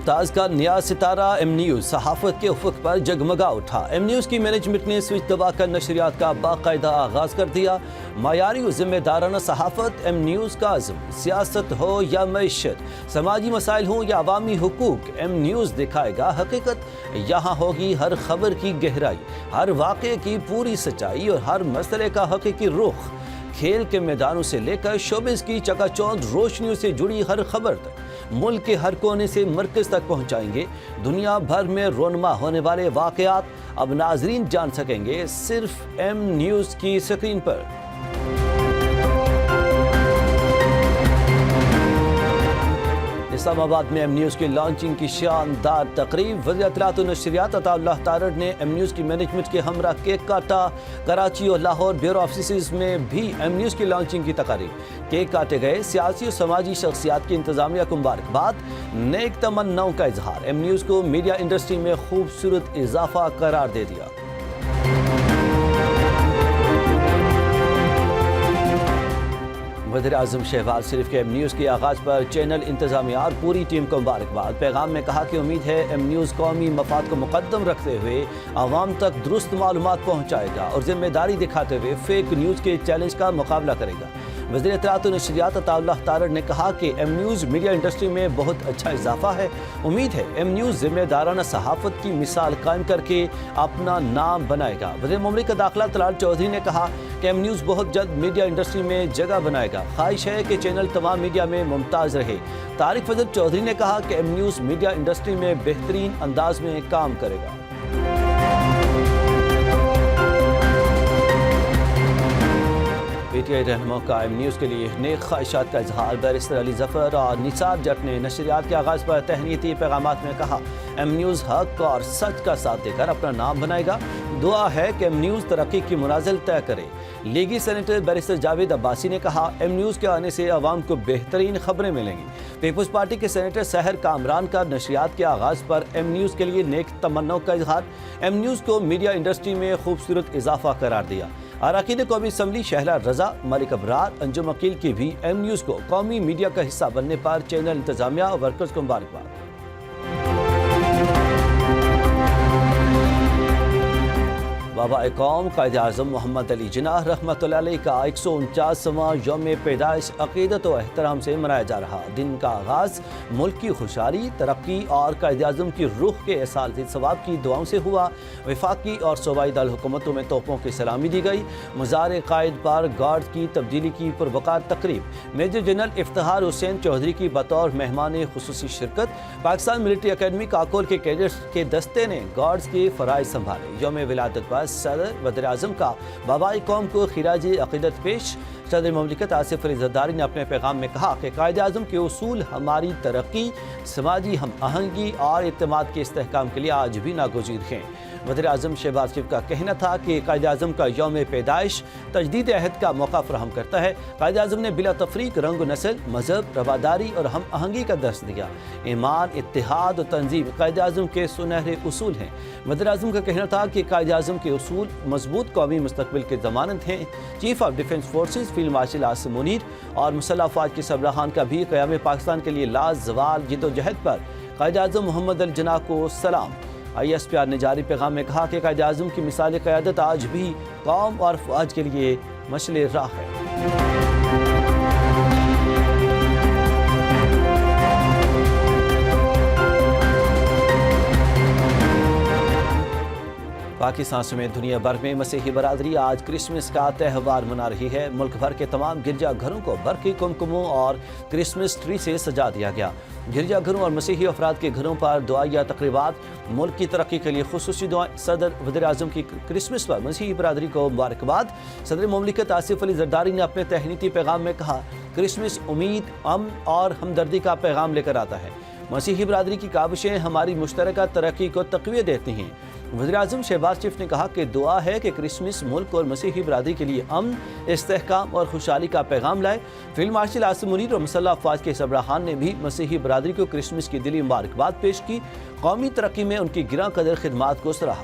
ممتاز کا نیا ستارہ ایم نیوز صحافت کے افق پر جگمگا اٹھا۔ ایم نیوز کی مینجمنٹ نے سوئچ دبا کر نشریات کا باقاعدہ آغاز کر دیا۔ معیاری و ذمہ دارانہ صحافت ایم نیوز کا عزم، سیاست ہو یا معیشت، سماجی مسائل ہوں یا عوامی حقوق، ایم نیوز دکھائے گا حقیقت۔ یہاں ہوگی ہر خبر کی گہرائی، ہر واقعے کی پوری سچائی اور ہر مسئلے کا حقیقی رخ۔ کھیل کے میدانوں سے لے کر شوبز کی چکا چوندھ روشنیوں سے جڑی ہر خبر تک ملک کے ہر کونے سے مرکز تک پہنچائیں گے۔ دنیا بھر میں رونما ہونے والے واقعات اب ناظرین جان سکیں گے صرف ایم نیوز کی سکرین پر۔ اسلام آباد میں ایم نیوز کی لانچنگ کی شاندار تقریب، وزیر اطلاعات و نشریات عطا اللہ تارڑ نے ایم نیوز کی مینجمنٹ کے ہمراہ کیک کاٹا۔ کراچی اور لاہور بیورو آفیسز میں بھی ایم نیوز کی لانچنگ کی تقاریب، کیک کاٹے گئے۔ سیاسی و سماجی شخصیات کی انتظامیہ کو مبارکباد، نیک تمناؤں کا اظہار۔ ایم نیوز کو میڈیا انڈسٹری میں خوبصورت اضافہ قرار دے دیا۔ وزیر اعظم شہباز شریف کے ایم نیوز کے آغاز پر چینل انتظامیہ اور پوری ٹیم کو مبارکباد۔ پیغام میں کہا کہ امید ہے ایم نیوز قومی مفاد کو مقدم رکھتے ہوئے عوام تک درست معلومات پہنچائے گا اور ذمہ داری دکھاتے ہوئے فیک نیوز کے چیلنج کا مقابلہ کرے گا۔ وزیر اطلاعات و نشریات عطا اللہ تارڑ نے کہا کہ ایم نیوز میڈیا انڈسٹری میں بہت اچھا اضافہ ہے۔ امید ہے ایم نیوز ذمہ دارانہ صحافت کی مثال قائم کر کے اپنا نام بنائے گا۔ وزیر مملکت داخلہ طلال چودھری نے کہا کہ ایم نیوز بہت جلد میڈیا انڈسٹری میں جگہ بنائے گا۔ خواہش ہے کہ چینل تمام میڈیا میں ممتاز رہے۔ طارق فضل چودھری نے کہا کہ ایم نیوز میڈیا انڈسٹری میں بہترین انداز میں کام کرے گا۔ پی ٹی آئی رہنماؤں کا ایم نیوز کے لیے نیک خواہشات کا اظہار۔ بیرسٹر علی ظفر اور نثار جٹ نے نشریات کے آغاز پر تہنیتی پیغامات میں کہا ایم نیوز حق اور سچ کا ساتھ دے کر اپنا نام بنائے گا۔ دعا ہے کہ ایم نیوز ترقی کی منازل طے کرے۔ لیگی سینیٹر بیرسٹر جاوید عباسی نے کہا ایم نیوز کے آنے سے عوام کو بہترین خبریں ملیں گی۔ پیپلز پارٹی کے سینیٹر سحر کامران کا نشریات کے آغاز پر ایم نیوز کے لیے نیک تمناؤں کا اظہار۔ ایم نیوز کو میڈیا انڈسٹری میں خوبصورت اضافہ قرار دیا۔ اراکین قومی اسمبلی شہلا رضا، ملک ابرار، انجم عقیل کی بھی ایم نیوز کو قومی میڈیا کا حصہ بننے پر چینل انتظامیہ اور ورکرز کو مبارکباد۔ بابا قوم قائد اعظم محمد علی جناح رحمۃ اللہ علیہ کا 149واں یوم پیدائش عقیدت و احترام سے منایا جا رہا۔ دن کا آغاز ملک کی خوشحالی، ترقی اور قائد اعظم کی روح کے احساس ثواب کی دعاؤں سے ہوا۔ وفاقی اور صوبائی دارالحکومتوں میں توپوں کی سلامی دی گئی۔ مزار قائد پر گارڈز کی تبدیلی کی پروقار تقریب۔ میجر جنرل افتخار حسین چودھری کی بطور مہمان خصوصی شرکت۔ پاکستان ملٹری اکیڈمی کاکول کے کیڈٹس کے دستے نے گارڈز کے فرائض سنبھالے۔ یوم ولادت پر صدر وزیر اعظم کا بابائے قوم کو خراج عقیدت پیش۔ صدر مملکت آصف علی زرداری نے اپنے پیغام میں کہا کہ قائد اعظم کے اصول ہماری ترقی، سماجی ہم آہنگی اور اعتماد کے استحکام کے لیے آج بھی ناگزیر ہیں۔ وزیر اعظم شہباز شریف کا کہنا تھا کہ قائد اعظم کا یوم پیدائش تجدید عہد کا موقع فراہم کرتا ہے۔ قائد اعظم نے بلا تفریق رنگ و نسل، مذہب، رواداری اور ہم آہنگی کا درس دیا۔ ایمان، اتحاد اور تنظیم قائد اعظم کے سنہرے اصول ہیں۔ وزیر اعظم کا کہنا تھا کہ قائد اعظم کے اصول مضبوط قومی مستقبل کی ضمانت ہیں۔ Chief of defence forces field marshal Asim Munir اور مسلح افواج کے سربراہان کا بھی قیام پاکستان کے لیے لازوال جدوجہد پر قائد اعظم محمد علی جناح کو سلام۔ آئی ایس پی آر نے جاری پیغام میں کہا کہ قائد اعظم کی مثال قیادت آج بھی قوم اور افواج کے لیے مشعل راہ ہے۔ پاکستان سمیت دنیا بھر میں مسیحی برادری آج کرسمس کا تہوار منا رہی ہے۔ ملک بھر کے تمام گرجا گھروں کو برقی کمکموں اور کرسمس ٹری سے سجا دیا گیا۔ گرجا گھروں اور مسیحی افراد کے گھروں پر دعائیہ تقریبات، ملک کی ترقی کے لیے خصوصی دعائیں۔ صدر وزیر اعظم کی کرسمس پر مسیحی برادری کو مبارکباد۔ صدر مملکت آصف علی زرداری نے اپنے تہنیتی پیغام میں کہا کرسمس امید، امن اور ہمدردی کا پیغام لے کر آتا ہے۔ مسیحی برادری کی کاوشیں ہماری مشترکہ ترقی کو تقویت دیتی ہیں۔ وزیر اعظم شہباز شریف نے کہا کہ دعا ہے کہ کرسمس ملک اور مسیحی برادری کے لیے امن، استحکام اور خوشحالی کا پیغام لائے۔ فیلڈ مارشل عاصم منیر اور مسلح افواج کے سربراہان نے بھی مسیحی برادری کو کرسمس کی دلی مبارکباد پیش کی۔ قومی ترقی میں ان کی گراں قدر خدمات کو سراہا۔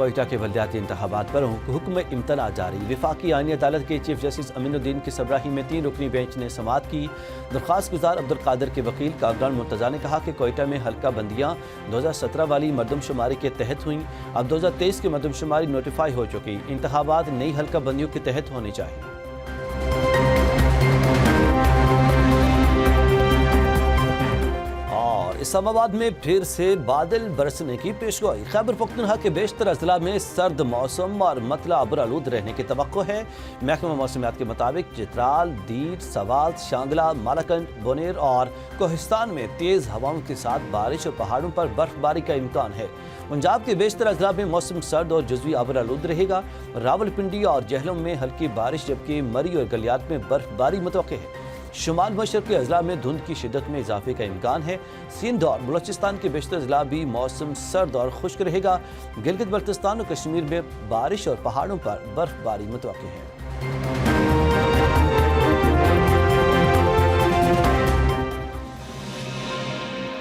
کوئٹہ کے بلدیاتی انتخابات پر حکم امتناع جاری۔ وفاقی آئینی عدالت کے چیف جسٹس امین الدین کی سربراہی میں 3 رکنی بینچ نے سماعت کی۔ درخواست گزار عبدالقادر کے وکیل کامران مرتضیٰ نے کہا کہ کوئٹہ میں حلقہ بندیاں 2017 والی مردم شماری کے تحت ہوئیں، اب 2023 کی مردم شماری نوٹیفائی ہو چکی، انتخابات نئی حلقہ بندیوں کے تحت ہونے چاہیے۔ اسلام آباد میں پھر سے بادل برسنے کی پیشگوئی۔ خیبر پختونخوا کے بیشتر اضلاع میں سرد موسم اور مطلع ابرآلود رہنے کی توقع ہے۔ محکمہ موسمیات کے مطابق چترال، دیر، سوات، شانگلہ، مالاکنڈ، بونیر اور کوہستان میں تیز ہواؤں کے ساتھ بارش اور پہاڑوں پر برف باری کا امکان ہے۔ پنجاب کے بیشتر اضلاع میں موسم سرد اور جزوی ابرآلود رہے گا۔ راولپنڈی اور جہلم میں ہلکی بارش جبکہ مری اور گلیات میں برف باری متوقع ہے۔ شمال مشرقی اضلاع میں دھند کی شدت میں اضافے کا امکان ہے۔ سندھ اور بلوچستان کے بیشتر اضلاع بھی موسم سرد اور خشک رہے گا۔ گلگت بلتستان اور کشمیر میں بارش اور پہاڑوں پر برف باری متوقع ہے۔